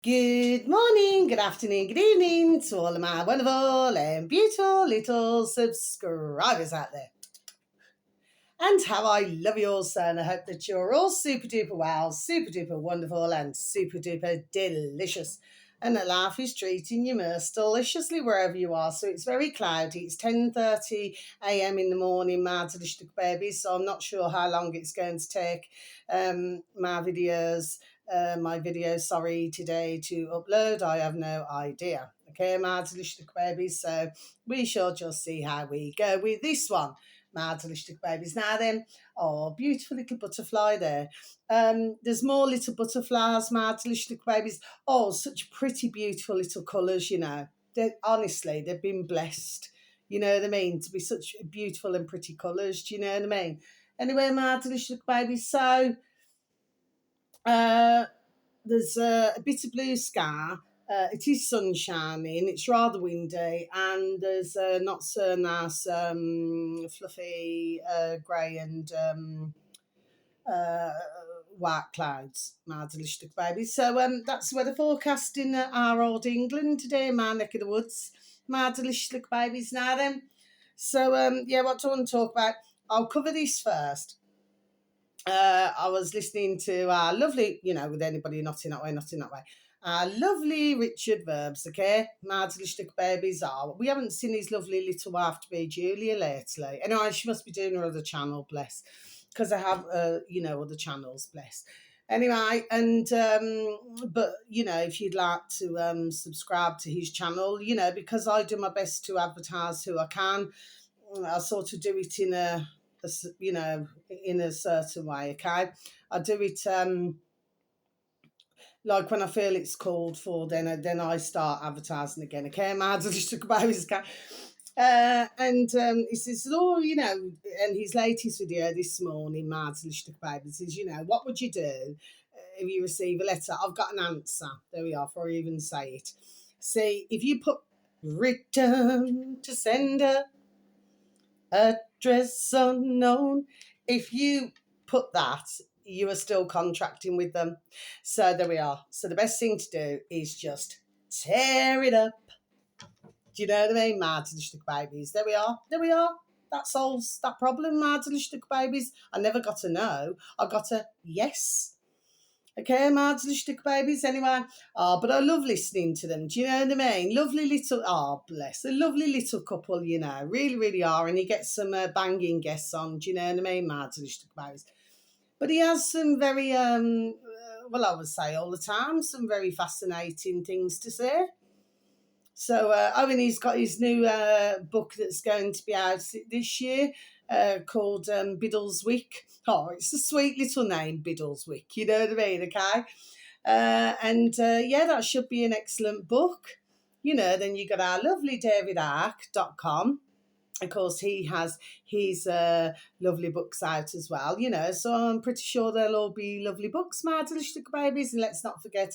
Good morning, good afternoon, good evening to all of my wonderful and beautiful little subscribers out there. And how I love you all, so, and I hope that you're all super duper well, super duper wonderful, and super duper delicious. And that life is treating you most deliciously wherever you are. So it's very cloudy. It's 10:30 a.m. in the morning, my delicious babies. So I'm not sure how long it's going to take my videos, today to upload. I have no idea. Okay, my delicious babies. So we shall just see how we go with this one. My delicious babies. Now then, oh, beautiful little butterfly there. There's more little butterflies, my delicious babies. Oh, such pretty, beautiful little colours, you know. Honestly, they've been blessed, you know what I mean, to be such beautiful and pretty colours, do you know what I mean? Anyway, my delicious babies, so uh, there's a bit of blue sky. It is sunshining. It's rather windy, and there's not so nice, fluffy grey and uh, white clouds, my delicious baby. So that's where the forecast in our old England today, my neck of the woods, my delicious babies. Now then, so yeah, what do I want to talk about? I'll cover this first. I was listening to our lovely, you know, with anybody not in that way, not in that way. Our lovely Richard Verbs, okay? My delicious babies are. We haven't seen his lovely little wife to be Julia lately. Anyway, she must be doing her other channel, bless. Because I have, other channels, bless. Anyway, and but you know, if you'd like to subscribe to his channel, you know, because I do my best to advertise who I can, I sort of do it in in a certain way. Okay, I do it like when I feel it's called for. Then I start advertising again. Okay, my just took about his cat. And he says, oh, you know, and his latest video this morning, Martin Baby says, you know, what would you do if you receive a letter? I've got an answer. There we are, before I even say it. See, if you put return to sender, address unknown, if you put that, you are still contracting with them. So there we are. So the best thing to do is just tear it up. Do you know what I mean? Martin babies. There we are. There we are. That solves that problem, Martin babies. I never got a no. I got a yes. Okay, Martin babies. Anyway, but I love listening to them. Do you know what I mean? Lovely little, bless, a lovely little couple, you know, really, really are. And he gets some banging guests on. Do you know what I mean, Martin babies? But he has some very, I would say all the time, some very fascinating things to say. So, and he's got his new book that's going to be out this year called Biddleswick. Oh, it's a sweet little name, Biddleswick. You know what I mean, okay? Yeah, that should be an excellent book. You know, then you got our lovely davidark.com. Of course, he has his lovely books out as well, you know, so I'm pretty sure they'll all be lovely books, my delicious babies. And let's not forget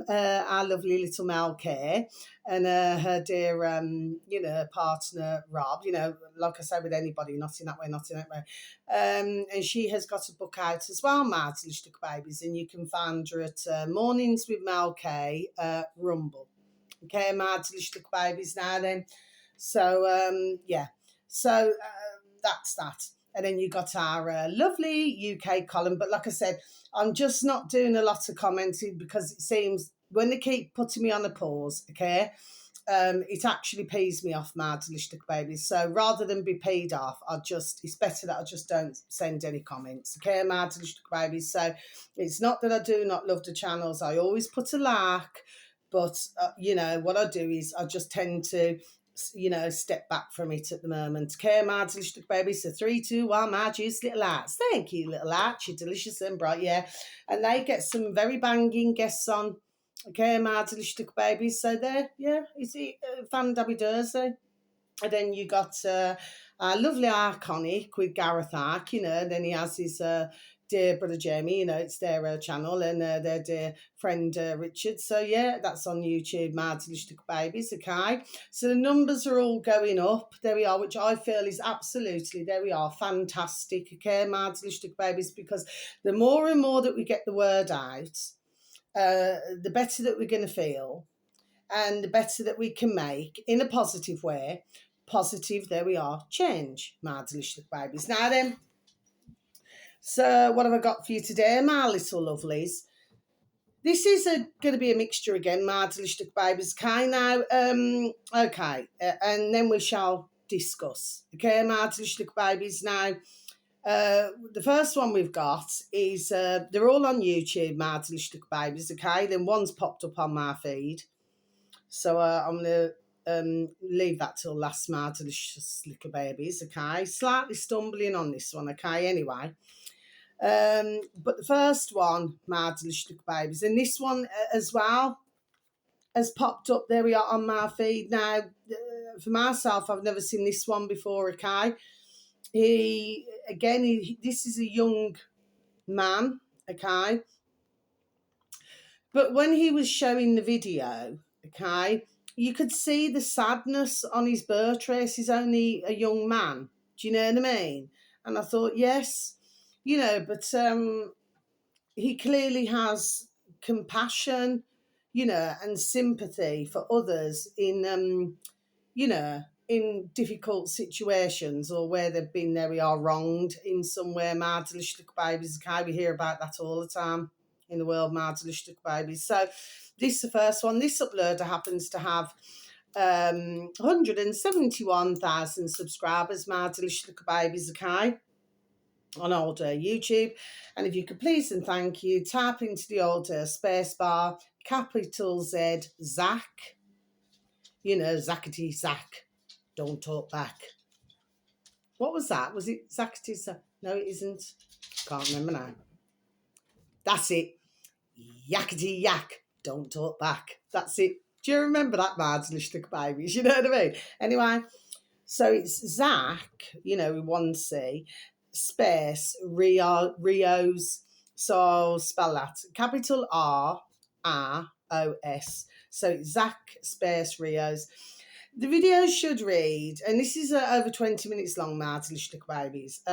our lovely little Mel Kay and her dear, partner, Rob, you know, like I say, with anybody, not in that way, not in that way. And she has got a book out as well, my delicious babies, and you can find her at Mornings with Mel Kay, Rumble. Okay, my delicious babies now then. So, yeah. So that's that. And then you got our lovely UK column. But like I said, I'm just not doing a lot of commenting because it seems when they keep putting me on a pause, okay, it actually pees me off, my delicious babies. So rather than be peed off, it's better that I just don't send any comments, okay, my delicious babies. So it's not that I do not love the channels. I always put a like, but what I do is I just tend to step back from it at the moment. Okay, my delicious baby. So 3, 2, 1, my juice little lights. Thank you, little lights. You're delicious and bright, yeah. And they get some very banging guests on. Okay, my delicious baby. So there, yeah, is it Fan Dabby Thursday? And then you got lovely Iconic with Gareth Ark, you know, and then he has his dear brother Jamie, you know, it's their channel, and their dear friend Richard. So, yeah, that's on YouTube, my delicious babies, okay? So the numbers are all going up, there we are, which I feel is absolutely, there we are, fantastic, okay, my delicious babies, because the more and more that we get the word out, the better that we're going to feel, and the better that we can make in a positive way. Positive, there we are, change, my delicious babies. Now then, so what have I got for you today, my little lovelies? This is going to be a mixture again, my delicious babies. Okay, now, and then we shall discuss. Okay, my delicious babies. Now, the first one we've got is, they're all on YouTube, my delicious babies. Okay, then one's popped up on my feed. So I'm going to leave that till last, my delicious little babies, okay? Slightly stumbling on this one, okay, anyway. But the first one, my delicious little babies, and this one as well has popped up, there we are, on my feed. Now, for myself, I've never seen this one before, okay? This is a young man, okay? But when he was showing the video, okay, you could see the sadness on his birth trace. He's only a young man. Do you know what I mean? And I thought, yes, but he clearly has compassion, and sympathy for others in, in difficult situations, or where they've been, there we are, wronged in somewhere. My delicious little babies, okay, we hear about that all the time in the world, my delicious little babies. So this is the first one. This uploader happens to have 171,000 subscribers, my delicious little babies, okay, on old YouTube. And if you could please and thank you, tap into the old space bar, capital Z, Zach, Zackety Zach, don't talk back. What was that? Was it Zackety Zach? No, it isn't. Can't remember now. That's it. Yakety yak, don't talk back. That's it. Do you remember that, my delicious babies? You know what I mean? Anyway, so it's Zach, with one C, space, Rios. So I'll spell that. Capital R-R-O-S. So it's Zach space Rios. The video should read, and this is over 20 minutes long, my delicious babies,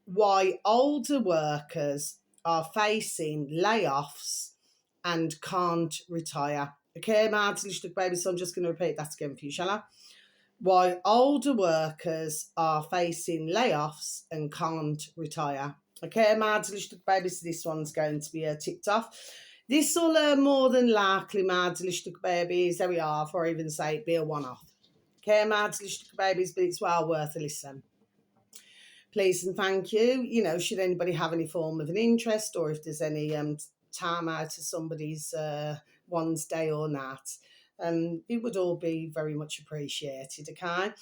why older workers are facing layoffs and can't retire. Okay, my delicious babies, so I'm just going to repeat that again for you, shall I? Why older workers are facing layoffs and can't retire. Okay, my delicious babies, this one's going to be ticked off. This will more than likely, my delicious babies, there we are, before I even say it, be a one-off. Okay, my delicious babies, but it's well worth a listen. Please and thank you. Should anybody have any form of an interest, or if there's any time out of somebody's one's day or not, it would all be very much appreciated, okay?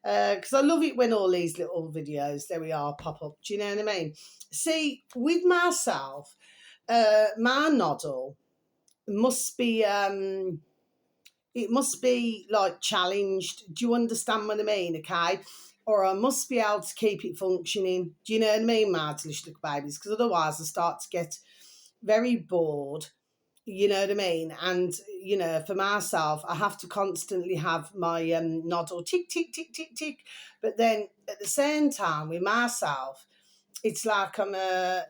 Because I love it when all these little videos, there we are, pop up. Do you know what I mean? See, with myself, my noddle must be... it must be like challenged. Do you understand what I mean? Okay. Or I must be able to keep it functioning. Do you know what I mean, my delicious little babies? Because otherwise I start to get very bored. You know what I mean? And, for myself, I have to constantly have my noddle tick, tick, tick, tick, tick. But then at the same time with myself, it's like my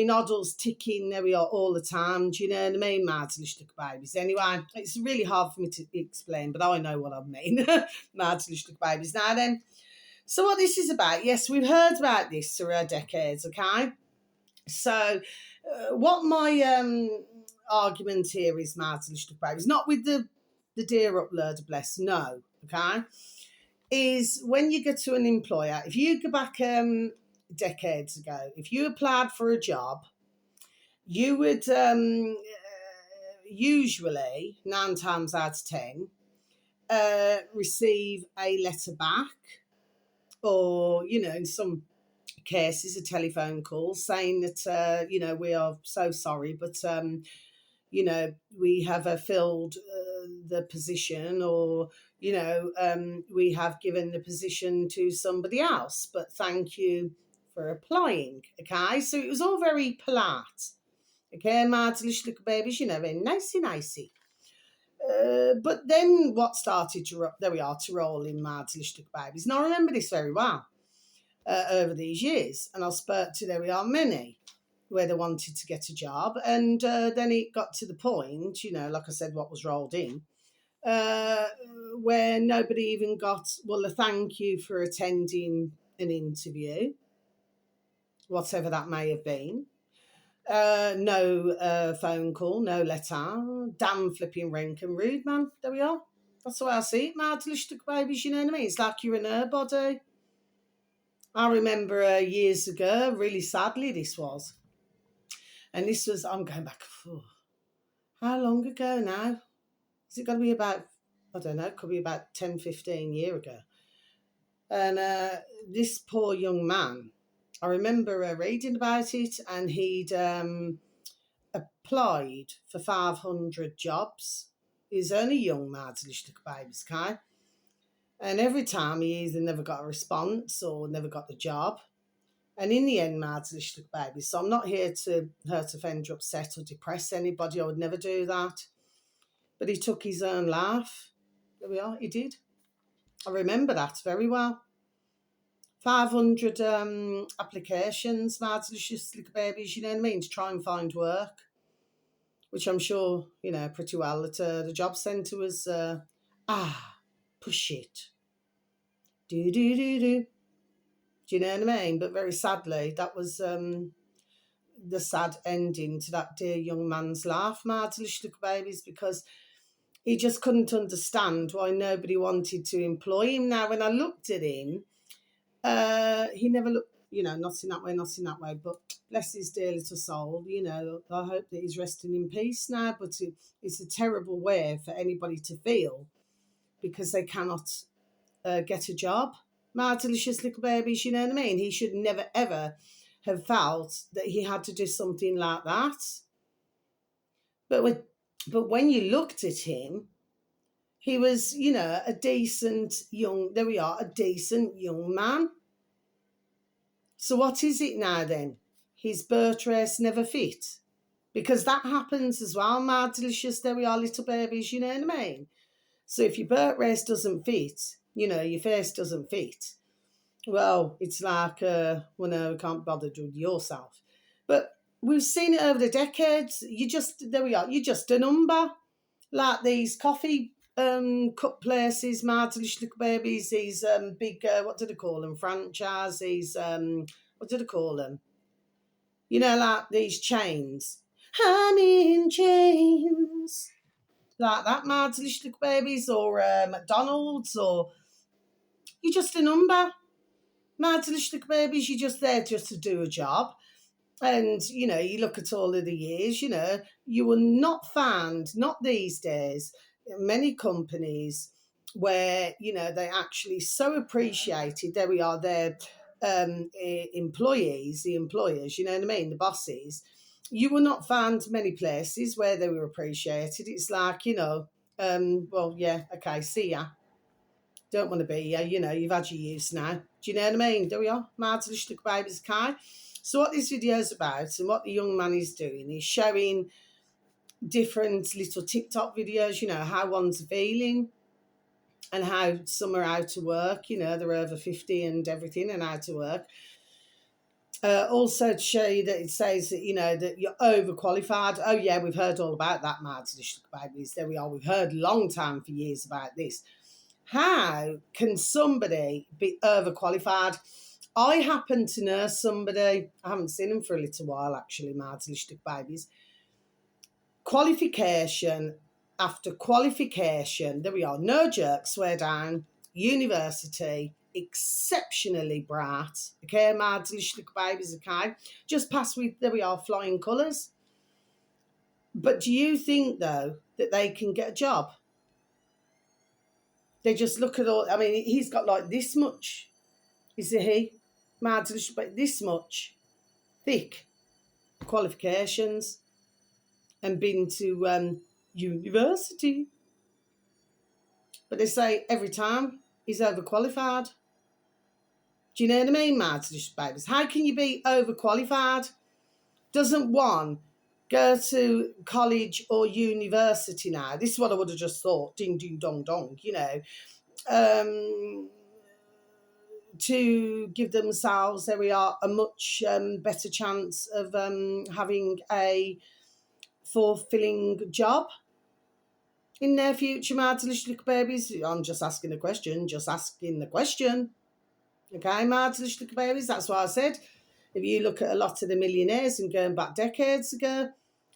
noddle's ticking, there we are, all the time. Do you know what I mean, my delicious little babies? Anyway, it's really hard for me to explain, but I know what I mean, my delicious little babies. Now then, so what this is about, yes, we've heard about this through decades, okay? So what my argument here is, my delicious little babies, not with the dear uploader, bless, no, okay, is when you get to an employer, if you go back... decades ago, if you applied for a job, you would usually 9 times out of 10 receive a letter back, or in some cases a telephone call saying that we are so sorry, but we have filled the position, or we have given the position to somebody else, but thank you for applying. Okay, so it was all very polite. Okay, my delicious little babies, very nicey. But then what started to roll in, my delicious little babies, and I remember this very well over these years, and I spoke to, there we are, many where they wanted to get a job. And then it got to the point, like I said, what was rolled in, uh, where nobody even got, well, a thank you for attending an interview, whatever that may have been. No phone call, no letter. Damn flipping rank and rude, man. There we are. That's the way I see it, Madlish babies, you know what I mean? It's like you're in her body. I remember years ago, really sadly, this was. And this was, I'm going back, how long ago now? Is it going to be about, I don't know, it could be about 10, 15 years ago. And this poor young man, I remember reading about it, and he'd applied for 500 jobs. He's only young, Madlish babies, okay? And every time he either never got a response or never got the job. And in the end, Madlish babies. So I'm not here to hurt, offend, upset, or depress anybody. I would never do that. But he took his own life. There we are. He did. I remember that very well. 500 applications, Madlish babies. You know what I mean? To try and find work, which I'm sure pretty well that the job centre was push it. Do. Do you know what I mean? But very sadly, that was the sad ending to that dear young man's life, Madlish babies, because he just couldn't understand why nobody wanted to employ him. Now, when I looked at him, he never looked, not in that way, but bless his dear little soul, I hope that he's resting in peace now, but it's a terrible way for anybody to feel because they cannot get a job. My delicious little babies, you know what I mean? He should never, ever have felt that he had to do something like that. But when you looked at him, he was, a decent young man. So what is it now then? His birth race never fit? Because that happens as well, my delicious, there we are, little babies, you know what I mean? So if your birth race doesn't fit, your face doesn't fit, well, it's like, no, we can't bother doing yourself. But we've seen it over the decades. You're just a number. Like these coffee cup places, Martelish little babies, these big, what do they call them, franchises, what do they call them? Like these chains. I'm in chains. Like that, Martelish little babies, or McDonald's, or you're just a number. Martelish little babies, you're just there just to do a job. And, you look at all of the years, you will not find, not these days, many companies where, they actually so appreciated, there we are, their employees, the employers, you know what I mean, the bosses. You will not find many places where they were appreciated. It's like, well, yeah, okay, see ya. Don't want to be here, you've had your use now. Do you know what I mean? There we are, Martelish little babies, Kai. So what this video is about and what the young man is doing is showing different little TikTok videos, how one's feeling and how some are out to work, they're over 50 and everything and out to work. Also to show you that it says that, that you're overqualified. Oh yeah, we've heard all about that, Martelish babies. There we are. We've heard a long time for years about this. How can somebody be overqualified? I happen to know somebody, I haven't seen him for a little while actually, Martelish babies. Qualification after qualification, there we are, no jerk, swear down, university, exceptionally bright, okay, Martelish babies, okay, just passed with, there we are, flying colours. But do you think, though, that they can get a job? They just look at all, I mean, he's got like this much, is he? Martelish, but this much thick qualifications and been to university. But they say every time he's overqualified. Do you know what I mean, Martelish babies? How can you be overqualified? Doesn't one go to college or university now? This is what I would have just thought, ding, ding, dong, dong, to give themselves, there we are, a much better chance of having a fulfilling job in their future, my delicious little babies. I'm just asking the question, Okay, my delicious little babies, that's what I said. If you look at a lot of the millionaires and going back decades ago,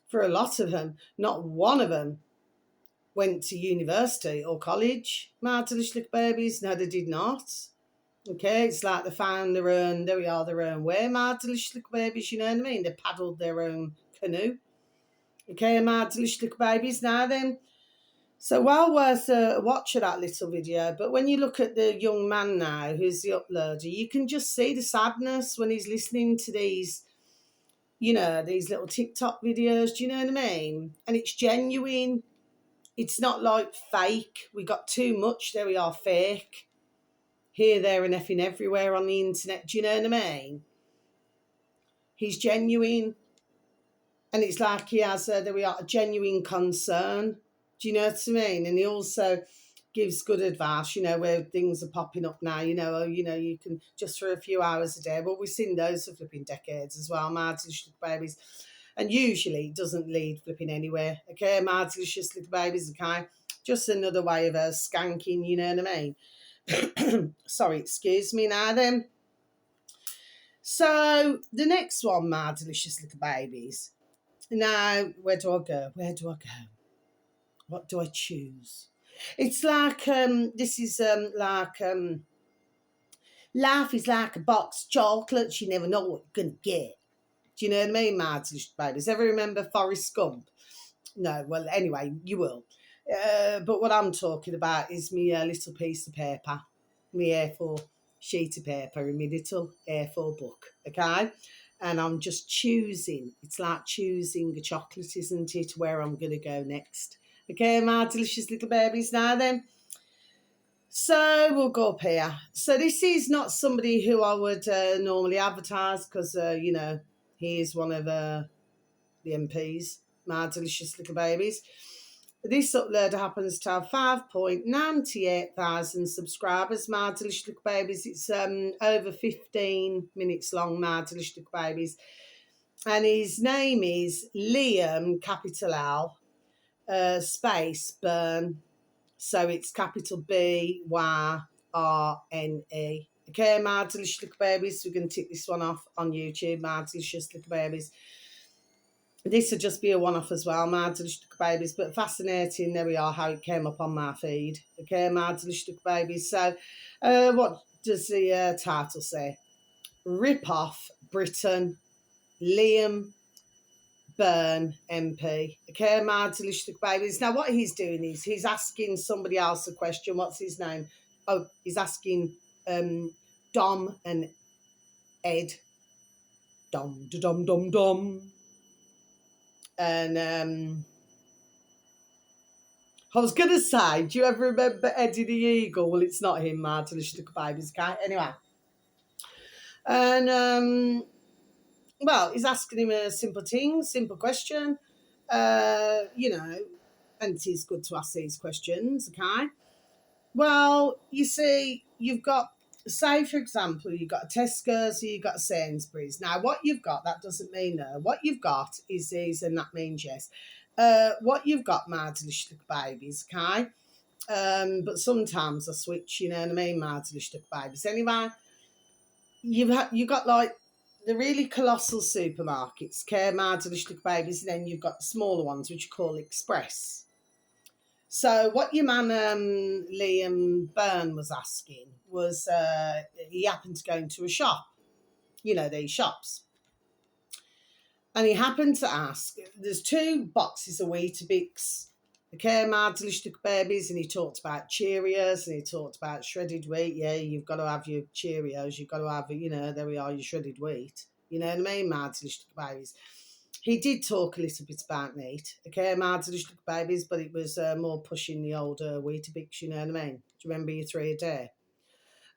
for a lot of them, not one of them went to university or college, my delicious little babies. No, they did not. Okay, it's like they found their own, there we are, their own way, my delicious little babies, you know what I mean? They paddled their own canoe. Okay, my delicious little babies. Now then, so well worth a watch of that little video. But when you look at the young man now, who's the uploader, you can just see the sadness when he's listening to these, you know, these little TikTok videos. Do you know what I mean? And it's genuine. It's not like fake. We got too much. There we are, fake. Here, there, and effing everywhere on the internet. Do you know what I mean? He's genuine. And it's like he has, there we are, a genuine concern. Do you know what I mean? And he also gives good advice, you know, where things are popping up now, you know, you can just for a few hours a day. Well, we've seen those for flipping decades as well, my delicious little babies. And usually it doesn't lead flipping anywhere. Okay, my delicious little babies, okay? Just another way of skanking, you know what I mean? Sorry, excuse me now then. So the next one, my delicious little babies. Now, where do I go? What do I choose? It's like, this is like, life is like a box of chocolates. You never know what you're going to get. Do you know what I mean, my delicious babies? Ever remember Forrest Gump? No, well, anyway, you will. But what I'm talking about is my little piece of paper, my A4 sheet of paper in my little A4 book, okay? And I'm just choosing. It's like choosing a chocolate, isn't it, where I'm going to go next. Okay, my delicious little babies. Now then, so we'll go up here. So this is not somebody who I would normally advertise because, you know, he is one of the MPs, my delicious little babies. This uploader happens to have 5.98 thousand subscribers, my delicious little babies. It's over 15 minutes long, my delicious little babies. And his name is Liam, capital L, space Byrne. So it's capital B-Y-R-N-E. Okay, my delicious little babies. We're going to tick this one off on YouTube, my delicious little babies. This would just be a one-off as well, my delicious little babies, but fascinating, there we are, how it came up on my feed. Okay, my delicious little babies. So what does the title say? Rip off Britain, Liam Byrne MP. Okay, my delicious little babies. Now what he's doing is he's asking somebody else a question. What's his name? Oh, he's asking Dom and Ed. Dom. And I was going to say, do you ever remember Eddie the Eagle? Well, it's not him, my delicious little babies, okay? Anyway. And, well, he's asking him a simple question. You know, and it is good to ask these questions, okay? Well, you see, you've got, say, for example, you've got a Tesco's or you've got a Sainsbury's. Now, what you've got, that doesn't mean no. What you've got is these, and that means yes. What you've got, my delicious little babies, okay? But sometimes I switch, you know what I mean, my delicious little babies. Anyway, you've got like the really colossal supermarkets, okay, my delicious little babies, and then you've got the smaller ones, which you call Express. So what your man Liam Byrne was asking was he happened to go into a shop, you know, these shops. And he happened to ask, there's 2 boxes of Weetabix, okay, my delicious little babies, and he talked about Cheerios and he talked about shredded wheat. Yeah, you've got to have your Cheerios, you've got to have, you know, there we are, your shredded wheat. You know what I mean, my delicious little babies. He did talk a little bit about meat, okay, my delicious little babies, but it was more pushing the old Weetabix, you know what I mean? Do you remember your 3 a day?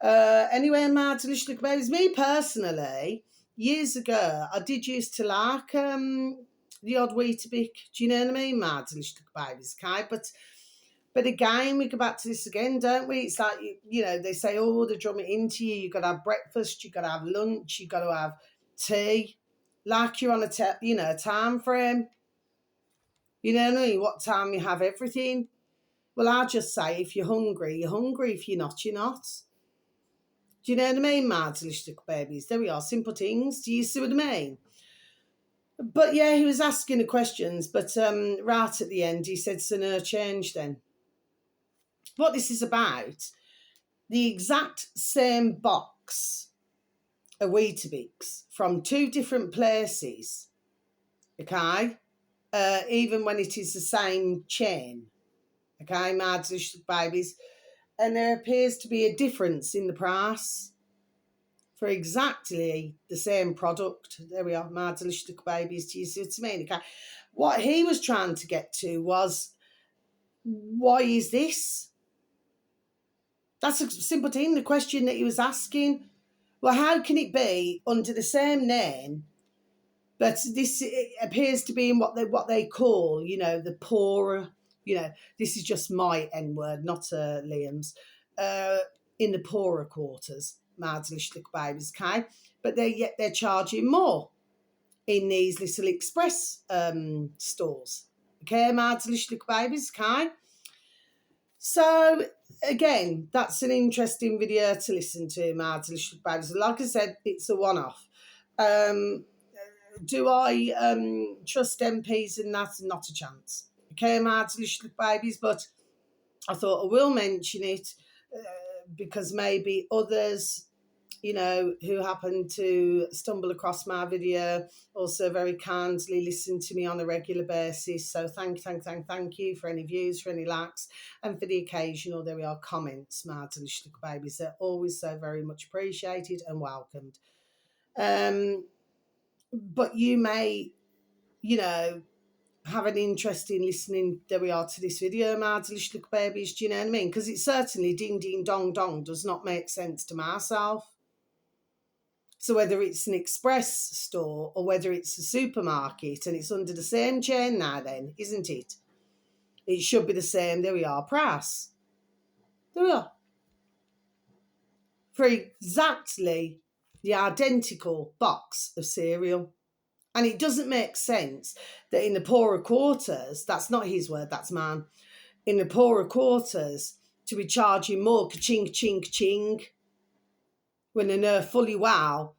Anyway, my delicious little babies, me personally, years ago, I did used to like the odd Weetabix, do you know what I mean, my delicious little babies, okay? But But again, we go back to this again, don't we? It's like, they say, oh, they drum it into you. You've got to have breakfast, you've got to have lunch, you've got to have tea. Like you're on a time frame. You know what I mean? What time you have everything. Well, I just say, if you're hungry, you're hungry. If you're not, you're not. Do you know what I mean, my delicious babies? There we are, simple things. Do you see what I mean? But yeah, he was asking the questions, but right at the end, he said, so no change then. What this is about, the exact same box of Weetabix from 2 different places, okay? Even when it is the same chain, okay, my delicious babies, and there appears to be a difference in the price for exactly the same product. There we are, my delicious babies. Do you see what I mean? Okay. What he was trying to get to was, why is this? That's a simple thing, the question that he was asking. Well, how can it be under the same name, but this appears to be in what they call, the poorer, this is just my N word, not Liam's, in the poorer quarters, my delicious babies, okay? But they're charging more in these little express stores, okay, my delicious babies, okay? So again, that's an interesting video to listen to, my delicious babies. Like I said, it's a one-off. Do I trust MPs in that? Not a chance. Okay, my delicious babies, but I thought I will mention it because maybe others, who happen to stumble across my video also very kindly listen to me on a regular basis. So thank you for any views, for any likes, and for the occasional, there we are, comments, my delicious babies. They're always so very much appreciated and welcomed. But you may, have an interest in listening, there we are, to this video, my delicious babies. Do you know what I mean? Because it certainly, ding, ding, dong, dong, does not make sense to myself. So whether it's an express store or whether it's a supermarket, and it's under the same chain now then, isn't it? It should be the same, there we are, price. There we are. For exactly the identical box of cereal. And it doesn't make sense that in the poorer quarters, that's not his word, that's mine, in the poorer quarters, to be charging more, ka-ching, ching, ching, when they know fully well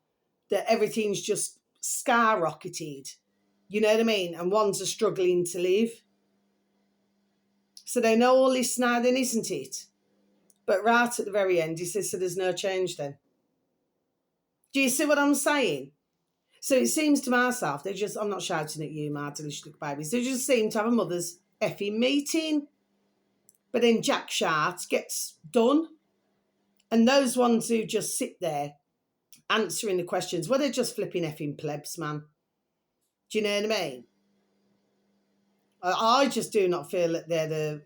that everything's just skyrocketed. You know what I mean? And ones are struggling to live. So they know all this now then, isn't it? But right at the very end, he says, so there's no change then. Do you see what I'm saying? So it seems to myself, I'm not shouting at you, my delicious babies, they just seem to have a mother's effing meeting. But then Jack Shart gets done. And those ones who just sit there answering the questions, well, they're just flipping effing plebs, man. Do you know what I mean? I just do not feel that they're the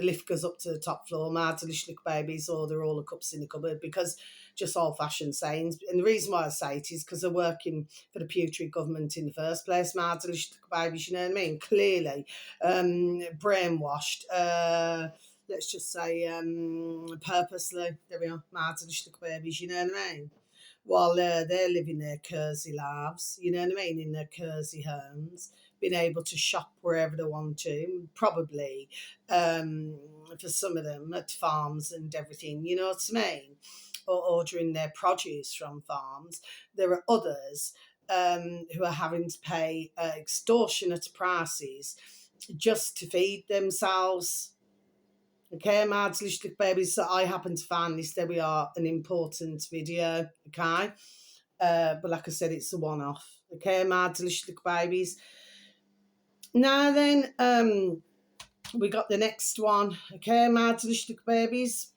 lift goes up to the top floor, my delicious babies, or they're all the cups in the cupboard, because just old-fashioned sayings. And the reason why I say it is because they're working for the putrid government in the first place, my delicious babies, you know what I mean? Clearly brainwashed, let's just say purposely, there we are, my delicious babies, you know what I mean? While they're living their cosy lives, you know what I mean, in their cosy homes, being able to shop wherever they want to, probably for some of them at farms and everything, you know what I mean, or ordering their produce from farms. There are others who are having to pay extortionate prices just to feed themselves. Okay, my delicious babies. So I happen to find this, there we are, an important video. Okay, but like I said, it's a one-off. Okay, my delicious babies. Now then, we got the next one. Okay, my delicious babies.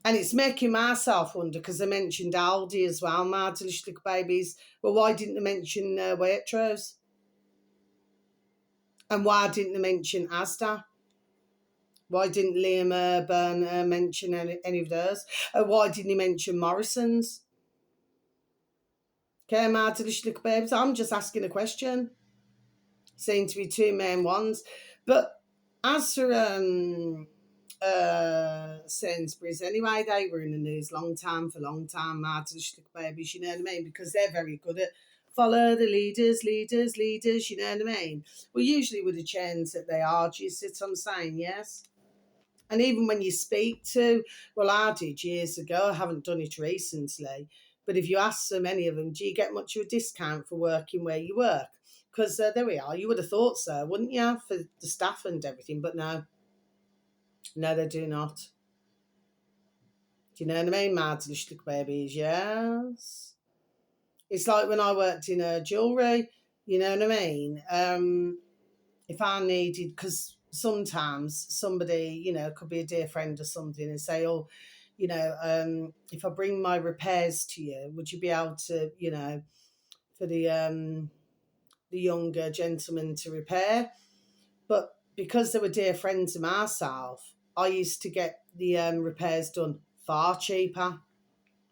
And it's making myself wonder, because I mentioned Aldi as well, my delicious babies. Well, why didn't they mention Waitrose? And why didn't they mention Asda? Why didn't Liam Urban mention any of those? Why didn't he mention Morrison's? Okay, my delicious babies. I'm just asking a question. Seem to be 2 main ones. But As for Sainsbury's anyway, they were in the news long time, Martin Schlick babies, you know what I mean? Because they're very good at follow the leaders, you know what I mean? Well, usually with the chains that they are, do you see what I'm saying? Yes. And even when you speak to, well, I did years ago, I haven't done it recently, but if you ask so many of them, do you get much of a discount for working where you work? Because there we are, you would have thought so, wouldn't you, for the staff and everything, but no, they do not. Do you know what I mean? Mad little babies, yes. It's like when I worked in jewellery, you know what I mean? If I needed, because sometimes somebody, could be a dear friend or something and say, oh, if I bring my repairs to you, would you be able to, for the younger gentleman to repair? But because they were dear friends of myself, I used to get the repairs done far cheaper,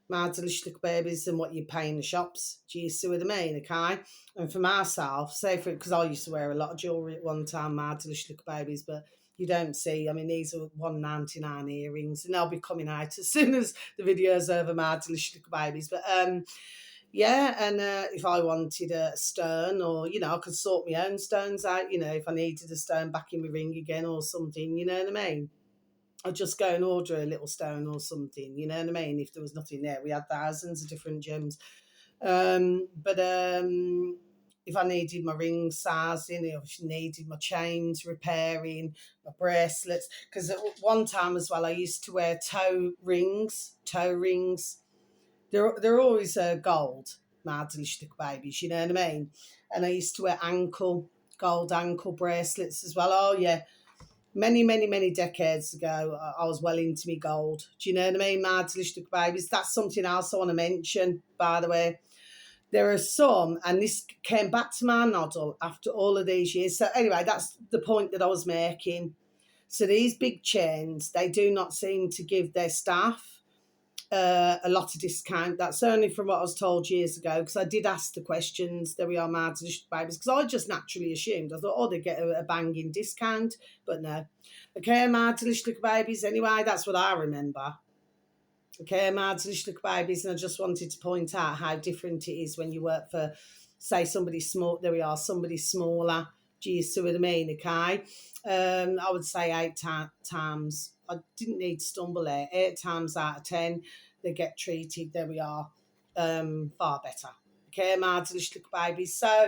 little babies, than what you pay in the shops. Do you see what I mean? Okay. And for myself, say for because I used to wear a lot of jewellery at one time, little babies, but you don't see. I mean, these are $1.99 earrings, and they'll be coming out as soon as the video's over, little babies. But yeah, and if I wanted a stone, or I could sort my own stones out. If I needed a stone back in my ring again or something, you know what I mean. I'd just go and order a little stone or something, you know what I mean? If there was nothing there, we had thousands of different gems. But if I needed my rings sizing, if I needed my chains repairing, my bracelets, because at one time as well, I used to wear toe rings. They're always gold, Madelistick babies, you know what I mean? And I used to wear gold ankle bracelets as well. Oh, yeah. Many, many, many decades ago, I was well into me gold. Do you know what I mean? Madelistick babies. That's something else I want to mention, by the way. There are some, and this came back to my noddle after all of these years. So anyway, that's the point that I was making. So these big chains, they do not seem to give their staff a lot of discount. That's only from what I was told years ago, because I did ask the questions. There we are, Mads babies, because I just naturally assumed, I thought, oh, they get a banging discount, but no. Okay, Mads babies, anyway, that's what I remember. Okay, Mads babies, and I just wanted to point out how different it is when you work for, say, somebody small. There we are, somebody smaller. Do you see what I mean? Okay, I would say 8 times. I didn't need to stumble there. 8 times out of 10, they get treated. There we are, far better. Okay, my little babies. So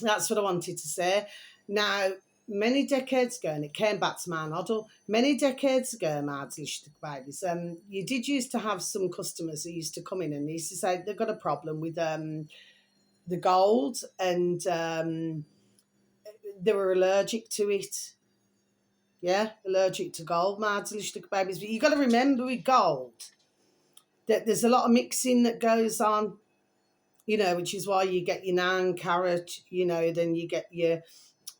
that's what I wanted to say. Now, many decades ago, and it came back to my noddle, many decades ago, my little babies, you did used to have some customers who used to come in and they used to say they've got a problem with the gold, and they were allergic to it. Yeah, allergic to gold, little babies. But you've got to remember with gold that there's a lot of mixing that goes on, which is why you get your 9 carat, then you get your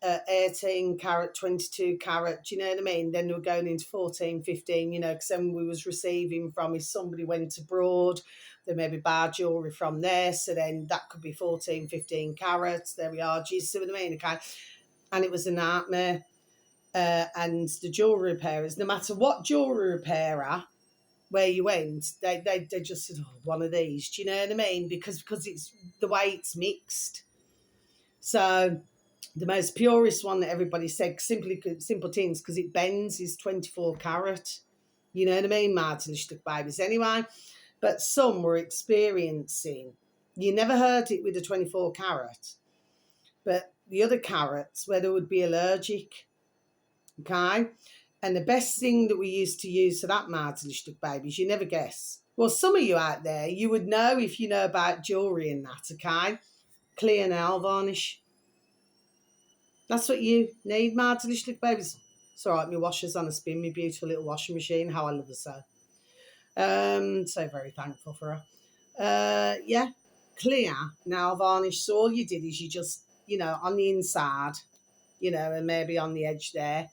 18 carat, 22 carat, do you know what I mean? Then we're going into 14, 15, because then we was receiving from, if somebody went abroad, there may be bad jewellery from there, so then that could be 14, 15 carats. There we are, do you see what I mean? Okay. And it was a nightmare. And the jewellery repairers, no matter what jewellery repairer where you went, they just said, oh, one of these. Do you know what I mean? Because it's the way it's mixed. So the most purest one that everybody said, simple things, because it bends, is 24 carat. You know what I mean? Martin babies anyway. But some were experiencing, you never heard it with the 24 carat, but the other carats where they would be allergic. Okay, and the best thing that we used to use for that Martinishtuk babies, you never guess. Well, some of you out there, you would know if you know about jewellery and that, okay? Clear nail varnish. That's what you need, Martinishtuk babies. It's all right, my washer's on a spin, my beautiful little washing machine, how I love her so. So very thankful for her. Yeah, clear nail varnish. So all you did is you just, on the inside, and maybe on the edge there,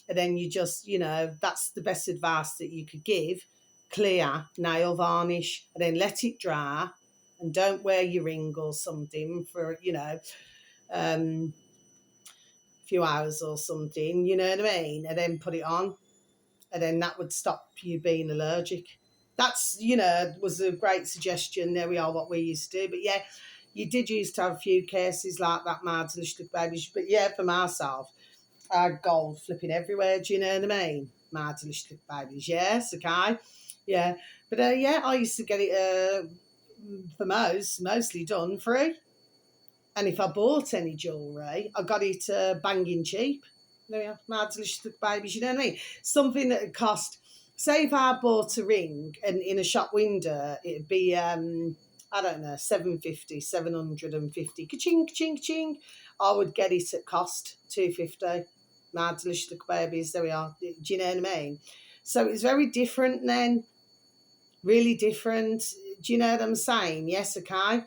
and then you just, that's the best advice that you could give. Clear nail varnish, and then let it dry, and don't wear your ring or something for few hours or something, you know what I mean, and then put it on, and then that would stop you being allergic. That's, was a great suggestion. There we are, what we used to do. But yeah, you did used to have a few cases like that, my delicious babies. But yeah, for myself, I had gold flipping everywhere. Do you know what I mean? My delicious babies. Yes, okay. Yeah. But yeah, I used to get it for mostly done free. And if I bought any jewellery, I got it banging cheap. There we are, my delicious babies, you know what I mean? Something that would cost, say if I bought a ring and in a shop window, it'd be, I don't know, 750, 750, ka-ching, ka-ching, ka-ching. I would get it at cost, 250. My delicious babies, there we are. Do you know what I mean? So it's very different then, really different. Do you know what I'm saying? Yes, okay.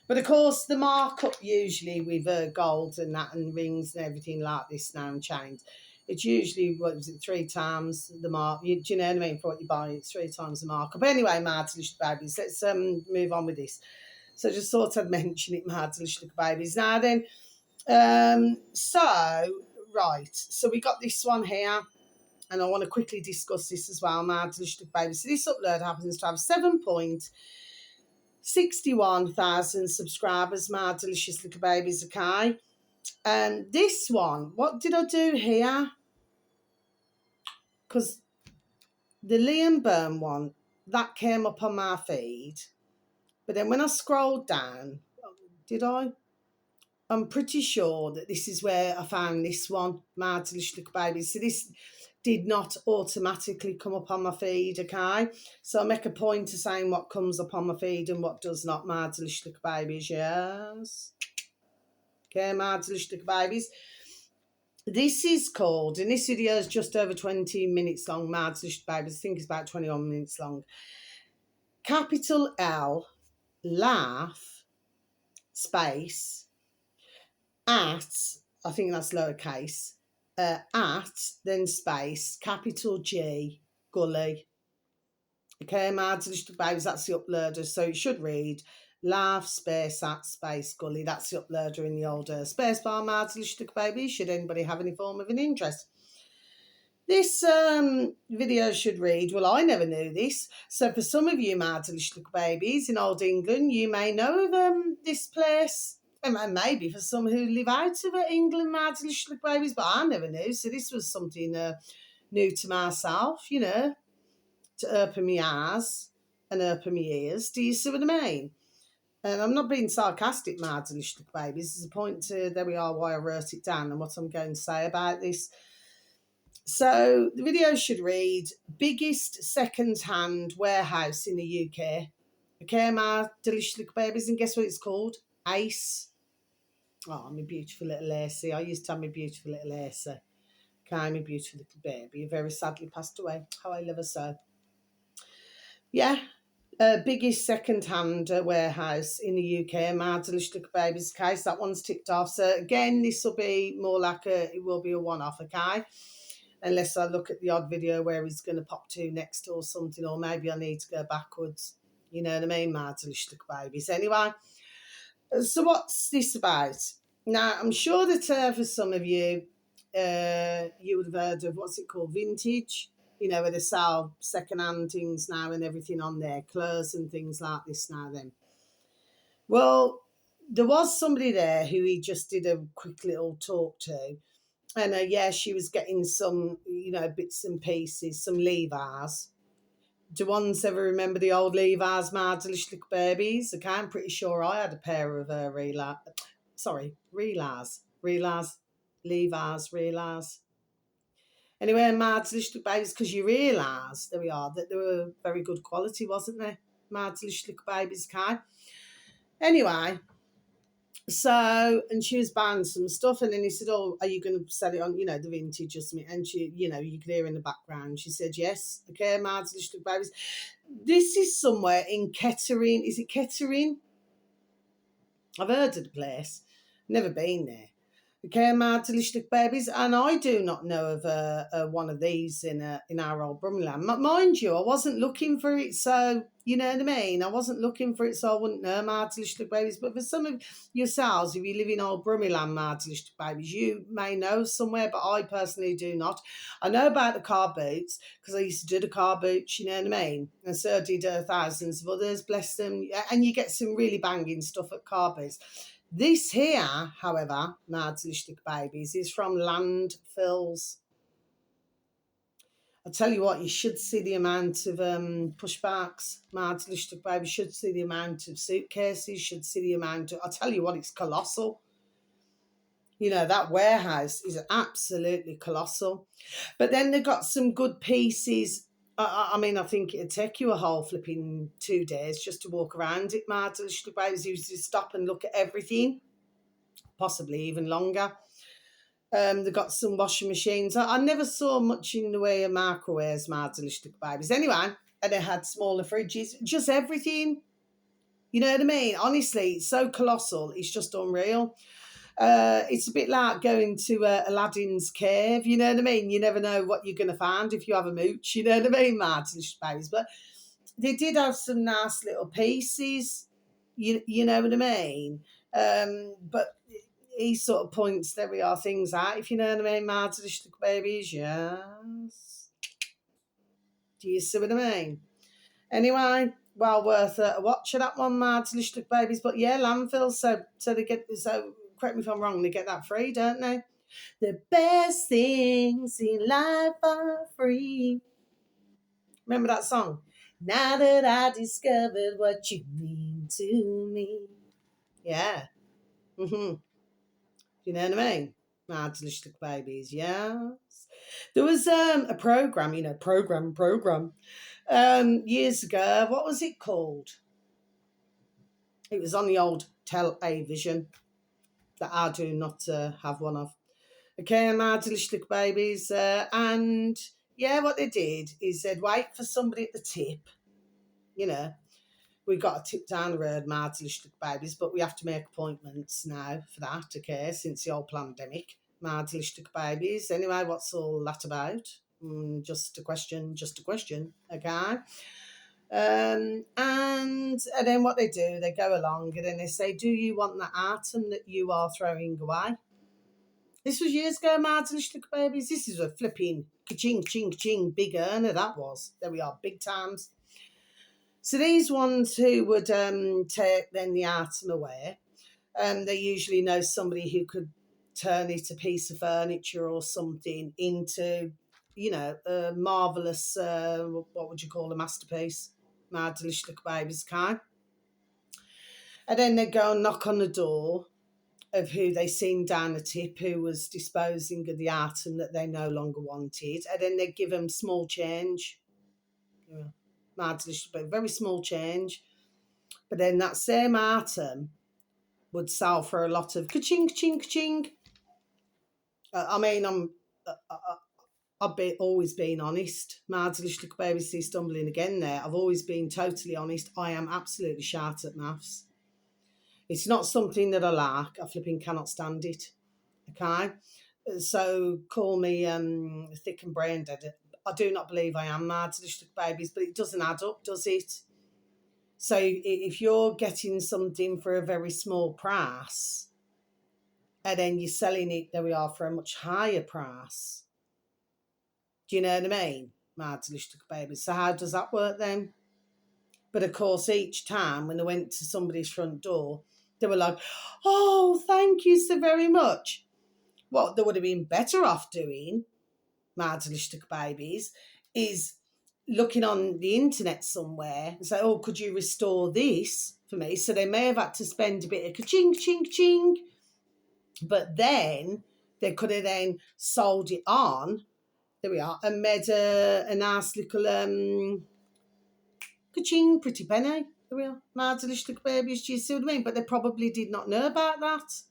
But of course, the markup usually with gold and that and rings and everything like this now and chains, it's usually, what was it, 3 times the mark. Do you know what I mean? For what you buy, it's 3 times the markup. Anyway, my delicious babies, let's move on with this. So I just thought I'd mention it, my delicious babies. Now then, right, so we got this one here. And I want to quickly discuss this as well, my delicious babies. So this upload happens to have 7.61,000 subscribers, my delicious little babies, okay? And this one, what did I do here? Because the Liam Byrne one, that came up on my feed. But then when I scrolled down, did I? I'm pretty sure that this is where I found this one, my delicious little babies. So this did not automatically come up on my feed, okay? So I make a point of saying what comes up on my feed and what does not, my delicious little babies, yes. Okay, my delicious little babies. This is called, and this video is just over 20 minutes long, my delicious babies. I think it's about 21 minutes long. Capital L, laugh, space, at, I think that's lowercase, at, then space, capital G, Gully. Okay, my delicious babies, that's the uploader. So it should read laugh, space, at, space, Gully. That's the uploader in the older space bar, my delicious babies, should anybody have any form of an interest. This video should read, well, I never knew this. So for some of you, my delicious babies in Old England, you may know of this place. And maybe for some who live out of England, my delicious babies, but I never knew. So this was something new to myself, to open my eyes and open my ears. Do you see what I mean? And I'm not being sarcastic, my delicious babies. There's a point to, there we are, why I wrote it down and what I'm going to say about this. So the video should read, biggest second-hand warehouse in the UK. Okay, my delicious little babies, and guess what it's called? Ace. Oh, my beautiful little Lacey. I used to have my beautiful little Lacey. Okay, my beautiful little baby. Who very sadly passed away. How I love her so. Yeah, biggest second-hand warehouse in the UK. My delicious little babies case. That one's ticked off. So again, this will be more like it will be a one-off, okay? Unless I look at the odd video where he's going to pop to next or something, or maybe I need to go backwards. You know what I mean, my delicious little babies. Anyway, so what's this about? Now, I'm sure that for some of you, you would have heard of, what's it called, Vintage, where they sell second-hand things now and everything on there, clothes and things like this now then. Well, there was somebody there who he just did a quick little talk to. And yeah, she was getting some, bits and pieces, some Levi's. Do ones ever remember the old Levi's, my delicious little babies? Okay, I'm pretty sure I had a pair of Levi's. Anyway, my delicious little babies, because you realise, there we are, that they were very good quality, wasn't they? My delicious little babies, okay? Anyway, so, and she was buying some stuff, and then he said, oh, are you going to sell it on, the Vintage or something? And she, you could hear in the background, she said, yes. Okay, my delicious little babies. This is somewhere in Kettering. Is it Kettering? I've heard of the place. Never been there. Okay, Madelistic babies, and I do not know of one of these in our old Brumland. Mind you, I wasn't looking for it, so you know what I mean. I wasn't looking for it, so I wouldn't know Madelistic babies. But for some of yourselves, if you live in old Brumland, Madelistic babies, you may know somewhere, but I personally do not. I know about the car boots because I used to do the car boots. You know what I mean, and so I did thousands of others. Bless them, and you get some really banging stuff at car boots. This here, however, Madelistic babies, is from landfills. I tell you what, you should see the amount of pushbacks. Madelistic babies, should see the amount of suitcases, should see the amount of. I tell you what, it's colossal. You know, that warehouse is absolutely colossal. But then they've got some good pieces. I mean, I think it'd take you a whole flipping 2 days just to walk around it, Madelistic babies. You just stop and look at everything, possibly even longer. They've got some washing machines. I never saw much in the way of microwaves, Madelistic babies. Anyway, and they had smaller fridges, just everything. You know what I mean? Honestly, it's so colossal. It's just unreal. It's a bit like going to Aladdin's cave. You know what I mean? You never know what you're going to find if you have a mooch. You know what I mean, Madelistic babies? But they did have some nice little pieces. You know what I mean? But he sort of points, there we are, things out, if you know what I mean, Madelistic babies, yes. Do you see what I mean? Anyway, well worth a watch of that one, Madelistic babies. But yeah, landfills, so they get, so correct me if I'm wrong, they get that free, don't they? The best things in life are free. Remember that song? Now that I discovered what you mean to me. Yeah. Mm-hmm. You know what I mean? Madelistic babies, yes. There was a program, years ago. What was it called? It was on the old television that I do not have one of. Okay, Madelistic babies, and yeah, what they did is they'd wait for somebody at the tip. You know, we got a tip down the road, Madelistic babies, but we have to make appointments now for that. Okay, since the old pandemic. Madelistic babies. Anyway, what's all that about? Just a question. Okay. And then what they do, they go along and then they say, do you want that atom that you are throwing away? This was years ago, Madelistic babies. This is a flipping ka-ching, ching, ching, big earner that was. There we are, big times. So these ones who would take then the atom away, they usually know somebody who could turn it a piece of furniture or something into, you know, a marvellous, what would you call a masterpiece? Madelistic babies kind. And then they go and knock on the door of who they seen down the tip who was disposing of the atom that they no longer wanted. And then they give them small change. Yeah. Madelistic, but very small change. But then that same atom would sell for a lot of ka-ching, ka-ching, ka-ching. I mean, I've always been honest. Madelistic babies, see stumbling again there. I've always been totally honest. I am absolutely shite at maths. It's not something that I like. I flipping cannot stand it. Okay? So call me thick and brain dead. I do not believe I am Madelistic babies, but it doesn't add up, does it? So if you're getting something for a very small price and then you're selling it, there we are, for a much higher price. Do you know what I mean? Madelistic babies. So how does that work then? But of course, each time when they went to somebody's front door, they were like, oh, thank you so very much. What they would have been better off doing, Madelistic babies, is looking on the internet somewhere and say, oh, could you restore this for me? So they may have had to spend a bit of ka-ching, ching, ching. But then they could have then sold it on. There we are. And made a nice little ka-ching, pretty penny. There we are. Madelistic babies, do you see what I mean? But they probably did not know about that.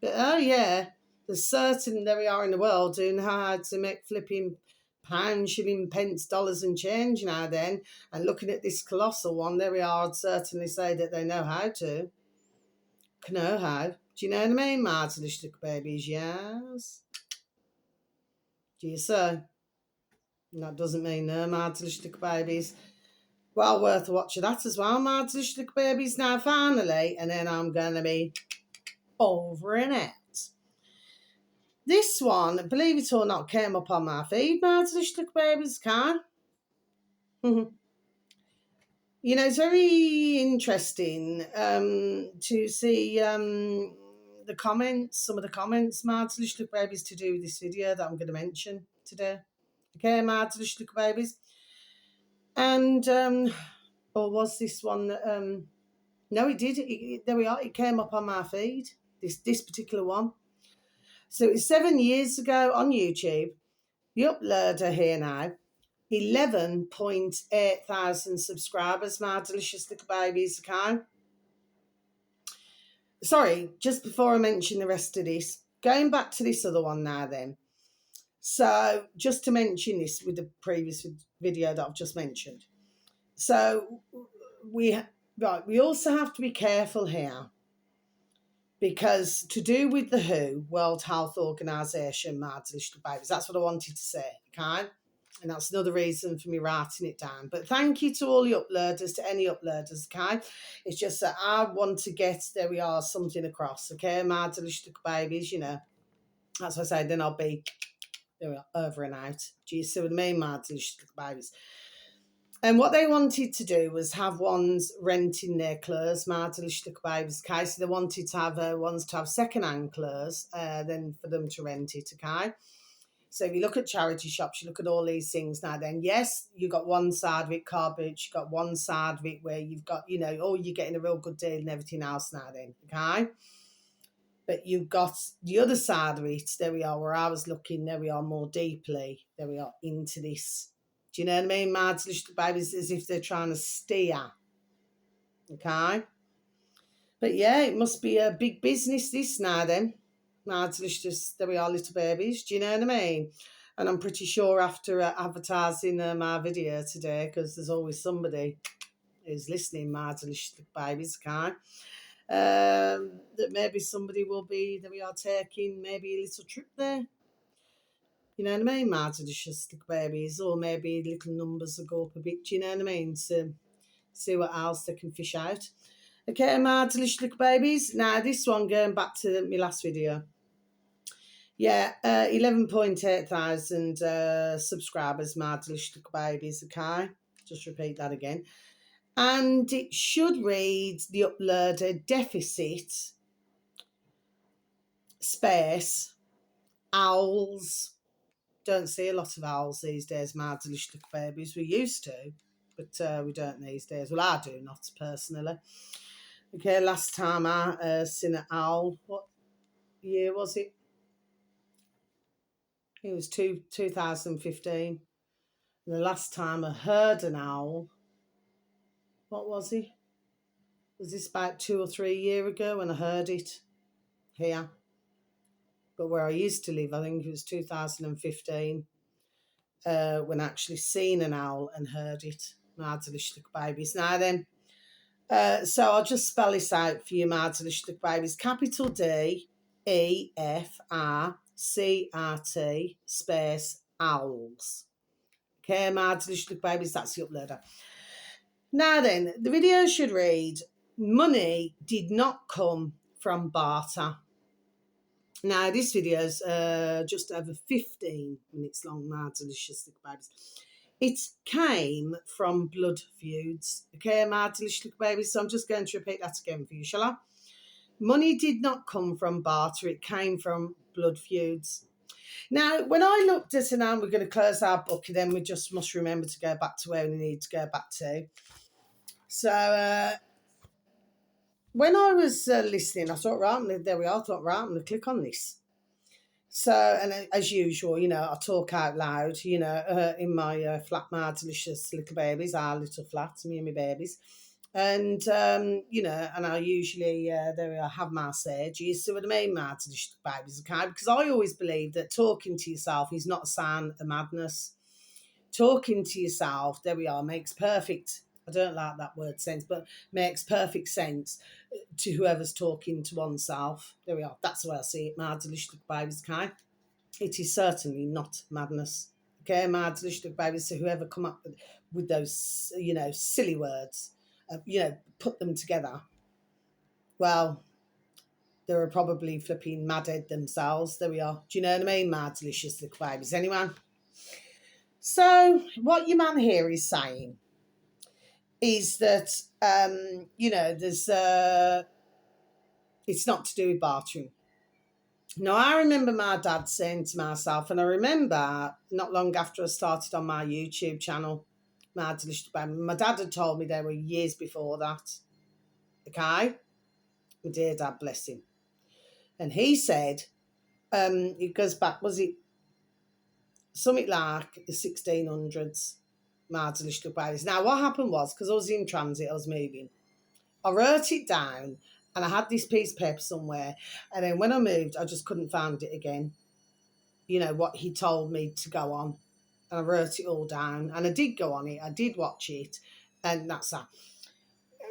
But oh yeah, there's certain, there we are in the world doing how to make flipping pounds, shilling, pence, dollars and change now then. And looking at this colossal one, there we are, I'd certainly say that they know how to. Know how. Do you know what I mean? Marvelous little babies, yes. Do you say? That doesn't mean no marvelous little babies. Well worth watching that as well, marvelous little babies now finally, and then I'm going to be over in it. This one, believe it or not, came up on my feed, marvelous little babies, can. You know, it's very interesting to see the comments, some of the comments, marvelous little babies, to do with this video that I'm going to mention today. Okay, marvelous little babies. And, or was this one, no, it did. There we are. It came up on my feed, this particular one. So it was 7 years ago on YouTube. The uploader here now, 11.8 thousand subscribers, my delicious little babies, okay? Sorry, just before I mention the rest of this, going back to this other one now then. So just to mention this with the previous video that I've just mentioned. So we also have to be careful here, because to do with the WHO, World Health Organization, my delicious little babies, that's what I wanted to say, okay? And that's another reason for me writing it down. But thank you to all the uploaders, to any uploaders, okay? It's just that I want to get, there we are, something across, okay? My delicious little babies, you know. That's what I say, then I'll be, there we are, over and out. Do you see what I mean, my delicious little babies? And what they wanted to do was have ones renting their clothes, my delicious little babies, okay? So they wanted to have ones to have second-hand clothes, then for them to rent it, okay? So if you look at charity shops, you look at all these things now then, yes, you've got one side of it, car boots, you've got one side of it where you've got, you know, oh, you're getting a real good deal and everything else now then, okay? But you've got the other side of it, there we are, where I was looking, there we are, more deeply, there we are, into this. Do you know what I mean? My delicious babies, as if they're trying to steer, okay? But yeah, it must be a big business this now then. My delicious, there we are, little babies. Do you know what I mean? And I'm pretty sure after advertising my video today, because there's always somebody who's listening, my delicious babies, okay? That maybe somebody will be, there we are, taking maybe a little trip there. You know what I mean? My delicious babies, or maybe little numbers will go up a bit. Do you know what I mean? So see what else they can fish out. Okay, my delicious little babies. Now this one, going back to my last video. Yeah, 11.8 thousand subscribers, my delicious little babies, okay? Just repeat that again. And it should read the uploader deficit space owls. Don't see a lot of owls these days, my delicious little babies. We used to, but we don't these days. Well, I do not personally. Okay, last time I seen an owl, what year was it? It was 2015. And the last time I heard an owl, what was it? Was this about 2 or 3 years ago when I heard it here? But where I used to live, I think it was 2015, when I actually seen an owl and heard it. My delicious little babies. Now then, so I'll just spell this out for you, my delicious little babies. Capital D, E, F, R, CRT space owls. Okay, my delicious little babies, that's the uploader. Now then, the video should read, money did not come from barter. Now, this video is just over 15 minutes long, my delicious little babies. It came from blood feuds. Okay, my delicious little babies. So I'm just going to repeat that again for you, shall I? Money did not come from barter. It came from blood feuds. Now, when I looked at it, now we're going to close our book, and then we just must remember to go back to where we need to go back to. So when I was listening, I thought, right, there we are. I thought, right, I'm going to click on this. So, and as usual, you know, I talk out loud, you know, in my flat, my delicious little babies, our little flats, me and my babies. And, you know, and I usually, there I have my say, do you see what I mean, my delicious babies, okay? Because I always believe that talking to yourself is not a sign of madness. Talking to yourself, there we are, makes perfect I don't like that word sense, but makes perfect sense to whoever's talking to oneself. There we are. That's the way I see it. Mad delicious babies, okay? It is certainly not madness. Okay, mad delicious babies. So whoever come up with those, silly words, put them together. Well, they were probably flipping madhead themselves. There we are. Do you know what I mean? Mad delicious little babies. Anyone? So what your man here is saying is that there's it's not to do with bartering. Now, I remember my dad saying to myself, and I remember not long after I started on my YouTube channel, my dad had told me they were years before that. Okay? My dear dad, bless him. And he said, it goes back, was it something like the 1600s, my delicious babies. Now, what happened was, because I was in transit, I was moving, I wrote it down, and I had this piece of paper somewhere, and then when I moved, I just couldn't find it again. You know, what he told me to go on. And I wrote it all down, and I did go on it. I did watch it, and that's that.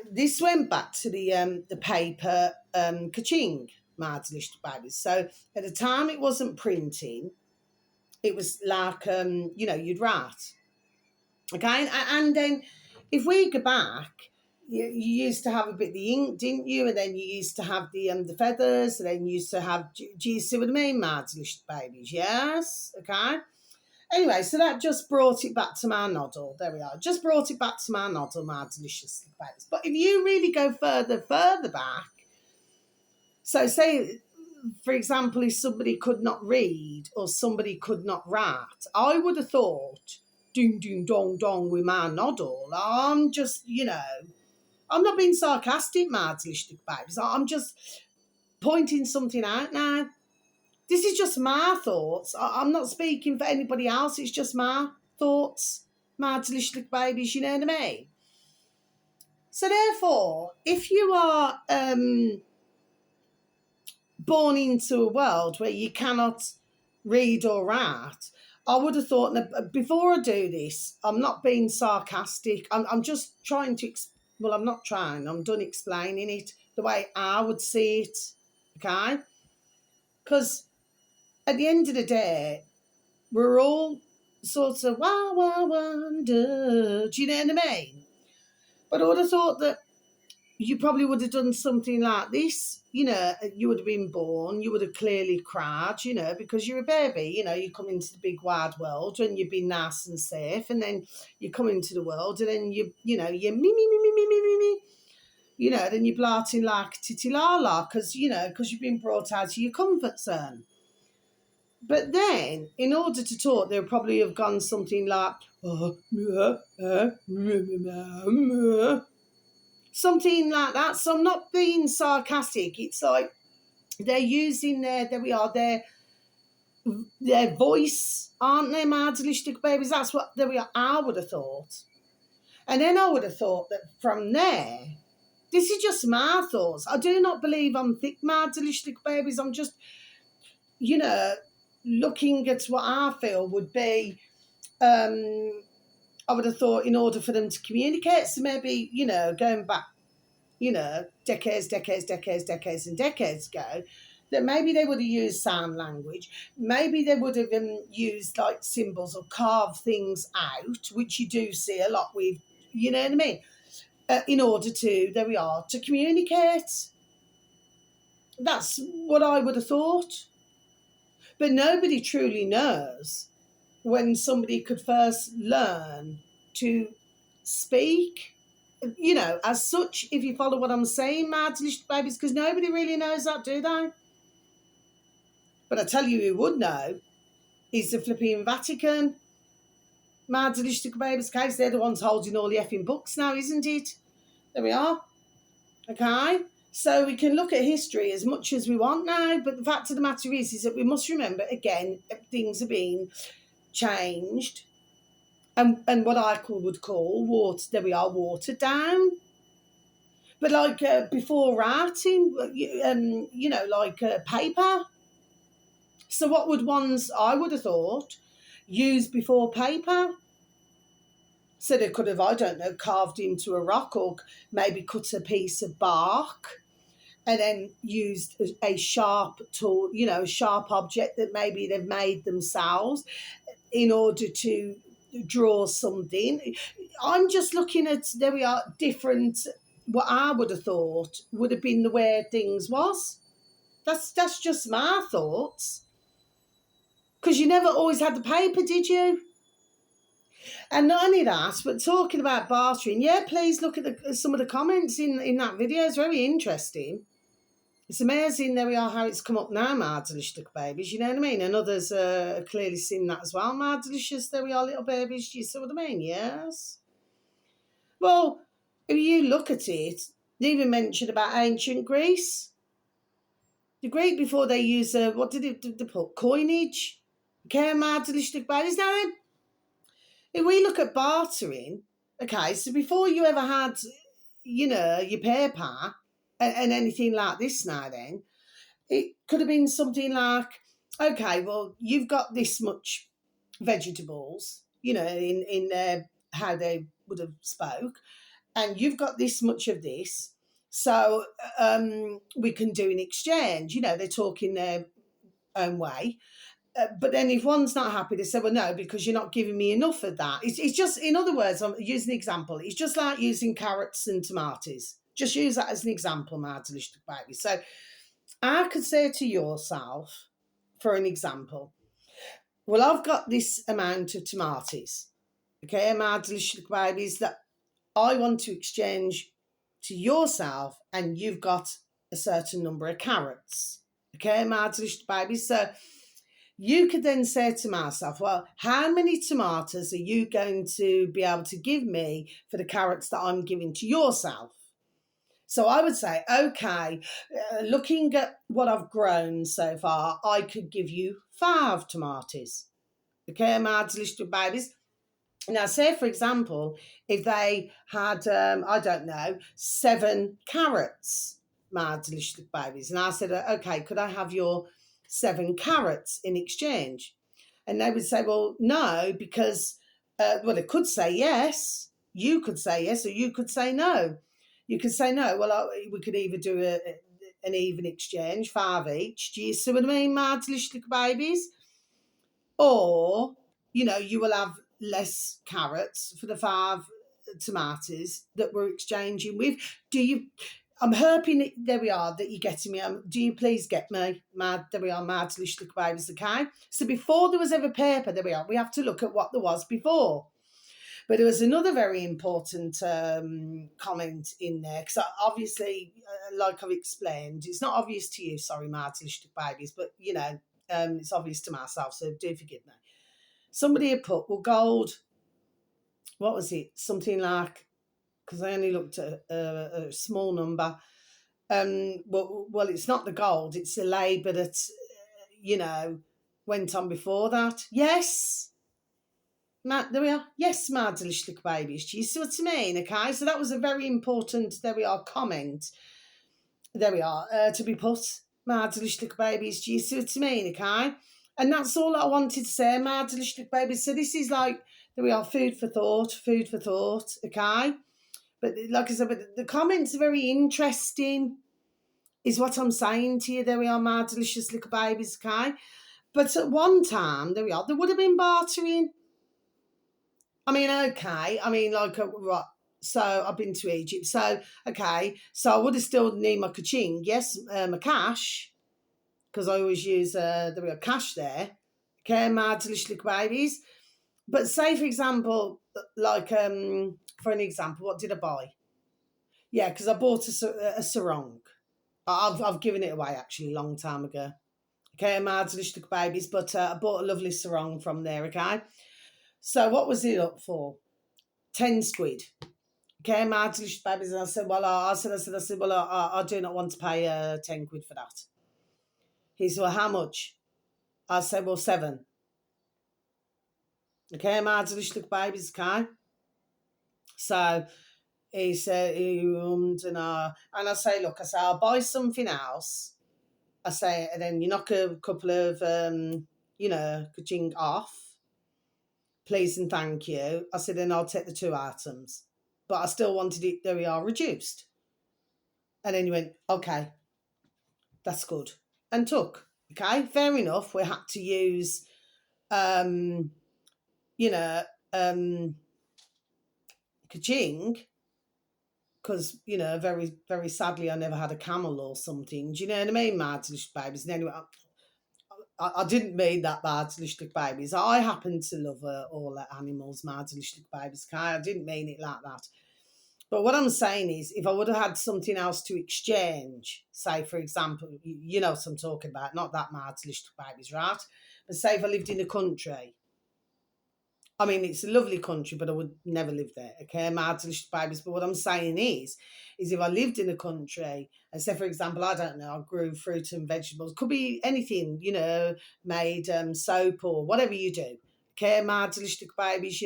This went back to the paper Kaching, my delicious babies. So at the time it wasn't printing, it was like, you'd write. Okay, and then if we go back, you used to have a bit of the ink, didn't you? And then you used to have the feathers, and then you used to have, do you see what I mean, my delicious babies? Yes, okay. Anyway, so that just brought it back to my noddle. There we are. Just brought it back to my noddle, my delicious babies. But if you really go further back, so say, for example, if somebody could not read or somebody could not write, I would have thought, ding, ding, dong, dong with my noddle. I'm just, I'm not being sarcastic, my delicious babies. I'm just pointing something out now. This is just my thoughts. I'm not speaking for anybody else. It's just my thoughts, my delicious babies, you know what I mean? So therefore, if you are born into a world where you cannot read or write, I would have thought, before I do this, I'm not being sarcastic. I'm just trying to, I'm not trying. I'm done explaining it the way I would see it, okay? Because at the end of the day, we're all sorts of wonder. Do you know what I mean? But I would have thought that you probably would have done something like this. You would have been born, you would have clearly cried, because you're a baby. You come into the big wide world and you've been nice and safe, and then you come into the world and then you me. Then you're blarting like titty la because you've been brought out of your comfort zone. But then, in order to talk, they would probably have gone something like, something like that. So I'm not being sarcastic. It's like they're using their voice, aren't they, my delicious babies? That's what I would have thought. And then I would have thought that from there, this is just my thoughts. I do not believe I'm thick, my delicious babies. I'm just, looking at what I feel would be, I would have thought, in order for them to communicate, so maybe, going back, decades and decades ago, that maybe they would have used sign language. Maybe they would have used like symbols or carved things out, which you do see a lot with, you know what I mean? In order to communicate. That's what I would have thought. But nobody truly knows when somebody could first learn to speak, as such, if you follow what I'm saying, my delicious babies, because nobody really knows that, do they? But I tell you who would know is the flipping Vatican. My delicious babies, case they're the ones holding all the effing books now, isn't it? There we are. Okay? So we can look at history as much as we want now, but the fact of the matter is that we must remember, again, things are being changed, and what I would call watered down. But like before writing, like paper. So what would ones, I would have thought, use before paper? So they could have, I don't know, carved into a rock or maybe cut a piece of bark and then used a sharp tool, a sharp object that maybe they've made themselves in order to draw something. I'm just looking at, there we are, different, what I would have thought would have been the way things was. That's just my thoughts. Because you never always had the paper, did you? And not only that, but talking about bartering, yeah, please look at some of the comments in that video. It's very interesting. It's amazing, there we are, how it's come up now, my delicious little babies, you know what I mean? And others are clearly seen that as well, my delicious, there we are, little babies, do you see what I mean? Yes. Well, if you look at it, they even mentioned about ancient Greece. The Greek, before they use, what did they put? Coinage? Okay, my delicious little babies. Now, if we look at bartering, okay, so before you ever had, your paper and anything like this now then, it could have been something like, okay, well, you've got this much vegetables, in how they would have spoke, and you've got this much of this, so we can do an exchange. They're talking their own way. But then if one's not happy, they say, well, no, because you're not giving me enough of that. It's just, in other words, I'm using an example. It's just like using carrots and tomatoes. Just use that as an example, my delicious baby. So I could say to yourself, for an example, well, I've got this amount of tomatoes, okay, my delicious babies, that I want to exchange to yourself, and you've got a certain number of carrots, okay, my delicious babies. So you could then say to myself, well, how many tomatoes are you going to be able to give me for the carrots that I'm giving to yourself? So I would say, okay, looking at what I've grown so far, I could give you 5 tomatoes. Okay, my delicious babies. Now, say, for example, if they had, I don't know, 7 carrots, my delicious babies, and I said, okay, could I have your 7 carrots in exchange? And they would say, well, no, because, well, it could say yes. You could say yes, or you could say no. You could say no. Well, we could either do an even exchange, 5 each. Do you see what I mean, my delicious little babies? Or, you will have less carrots for the 5 tomatoes that we're exchanging with. I'm hoping, there we are, that you're getting me. Do you please get me? There we are, my delicious little babies, okay? So before there was ever paper, there we are. We have to look at what there was before. But there was another very important comment in there, because obviously, like I've explained, it's not obvious to you, sorry, my delicious babies, but, it's obvious to myself, so do forgive me. Somebody had put, well, gold, what was it? Something like, because I only looked at a small number. Well, it's not the gold, it's the labour that, went on before that. Yes. There we are. Yes, my delicious little babies. Do you see what I mean? Okay, so that was a very important, there we are, comment. There we are, to be put, my delicious little babies. Do you see what I mean? Okay, and that's all I wanted to say, my delicious little babies. So this is like, there we are, food for thought, okay? But like I said, but the comments are very interesting, is what I'm saying to you. There we are, my delicious little babies, okay? But at one time, there we are, there would have been bartering. I mean, okay. I mean, like, right. So I've been to Egypt. So, okay. So I would have still need my kaching. Yes, my cash, because I always use the real cash there. Okay, my delicious little babies. But say, for example, like, for an example, what did I buy? Yeah, because I bought a sarong. I've given it away, actually, a long time ago. Okay, my delicious little babies. But I bought a lovely sarong from there, okay? So what was it up for? 10 squid. Okay, my delicious babies. And I said, well, I said, well, I do not want to pay 10 quid for that. He said, well, how much? I said, well, 7. Okay, my delicious little babies, okay? So he said, and I say, look, I say, I'll buy something else. I say, and then you knock a couple of, kaching off. please and thank you. I said, then I'll take the 2 items. But I still wanted it, there we are, reduced. And then he went, okay, that's good. And took. Okay, fair enough. We had to use, kaching, because, very, very sadly, I never had a camel or something. Do you know what I mean, my delicious babies? And anyway, I didn't mean that, my delicious babies. I happen to love all animals, my delicious babies. Okay? I didn't mean it like that. But what I'm saying is, if I would have had something else to exchange, say, for example, you know what I'm talking about, not that my delicious babies, right? But say if I lived in a country, I mean, it's a lovely country, but I would never live there, okay? My delicious babies. But what I'm saying is if I lived in a country, and say, for example, I don't know, I grew fruit and vegetables, could be anything, made soap or whatever you do, okay? My delicious babies,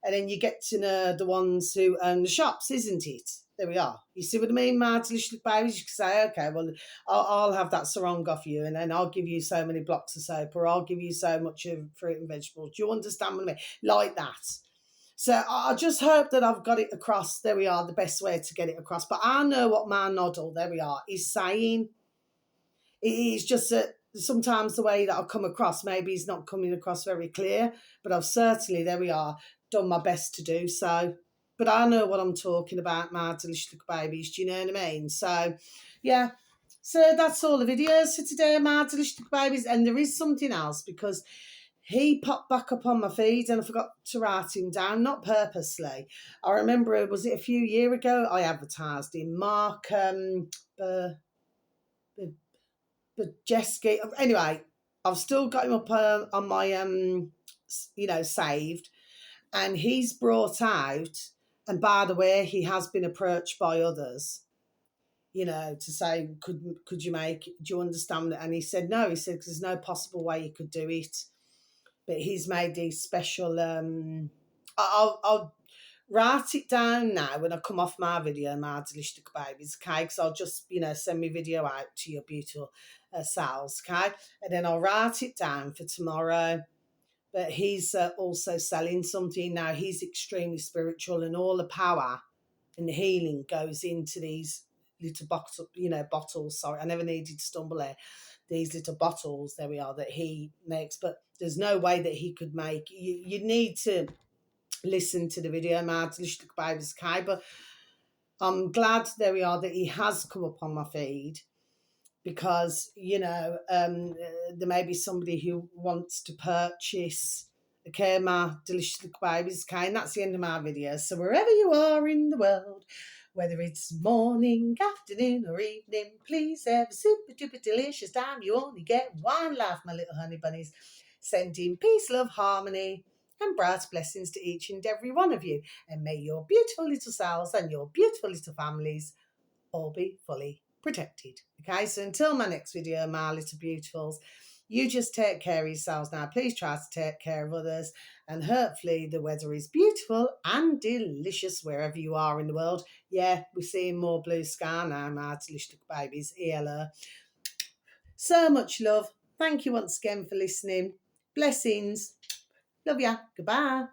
and then you get to know the ones who own the shops, isn't it? There we are. You see what I mean, my delicious babies? You can say, okay, well, I'll have that sarong off you, and then I'll give you so many blocks of soap, or I'll give you so much of fruit and vegetables. Do you understand what I mean? Like that. So I just hope that I've got it across. There we are, the best way to get it across. But I know what my noddle, there we are, is saying. It is just that sometimes the way that I come across, maybe is not coming across very clear, but I've certainly, there we are, done my best to do so. But I know what I'm talking about, my delicious little babies. Do you know what I mean? So, yeah. So that's all the videos for today, my delicious little babies. And there is something else, because he popped back up on my feed and I forgot to write him down, not purposely. I remember, was it a few years ago, I advertised him, Mark Jeski. Anyway, I've still got him up on my, saved. And he's brought out, and by the way, he has been approached by others, to say, could you do you understand it? And he said, no, he said, 'cause there's no possible way you could do it. But he's made these special, I'll write it down now when I come off my video, my delicious babies, okay? Because I'll just, send me video out to your beautiful selves, okay? And then I'll write it down for tomorrow. But he's also selling something now. He's extremely spiritual, and all the power and the healing goes into these little bottles. Sorry, I never needed to stumble there. These little bottles, there we are, that he makes. But there's no way that he could make. You need to listen to the video, my delicious babies, okay? But I'm glad, there we are, that he has come up on my feed. Because, there may be somebody who wants to purchase, okay, my delicious little babies, okay, and that's the end of my video. So wherever you are in the world, whether it's morning, afternoon, or evening, please have a super duper delicious time. You only get one life, my little honey bunnies. Sending peace, love, harmony, and bright blessings to each and every one of you. And may your beautiful little selves and your beautiful little families all be fully protected. Okay, so until my next video, my little beautifuls, you just take care of yourselves now. Please try to take care of others, and hopefully the weather is beautiful and delicious wherever you are in the world. Yeah, we're seeing more blue sky now, my delicious babies. ELO. So much love. Thank you once again for listening. Blessings. Love ya. Goodbye.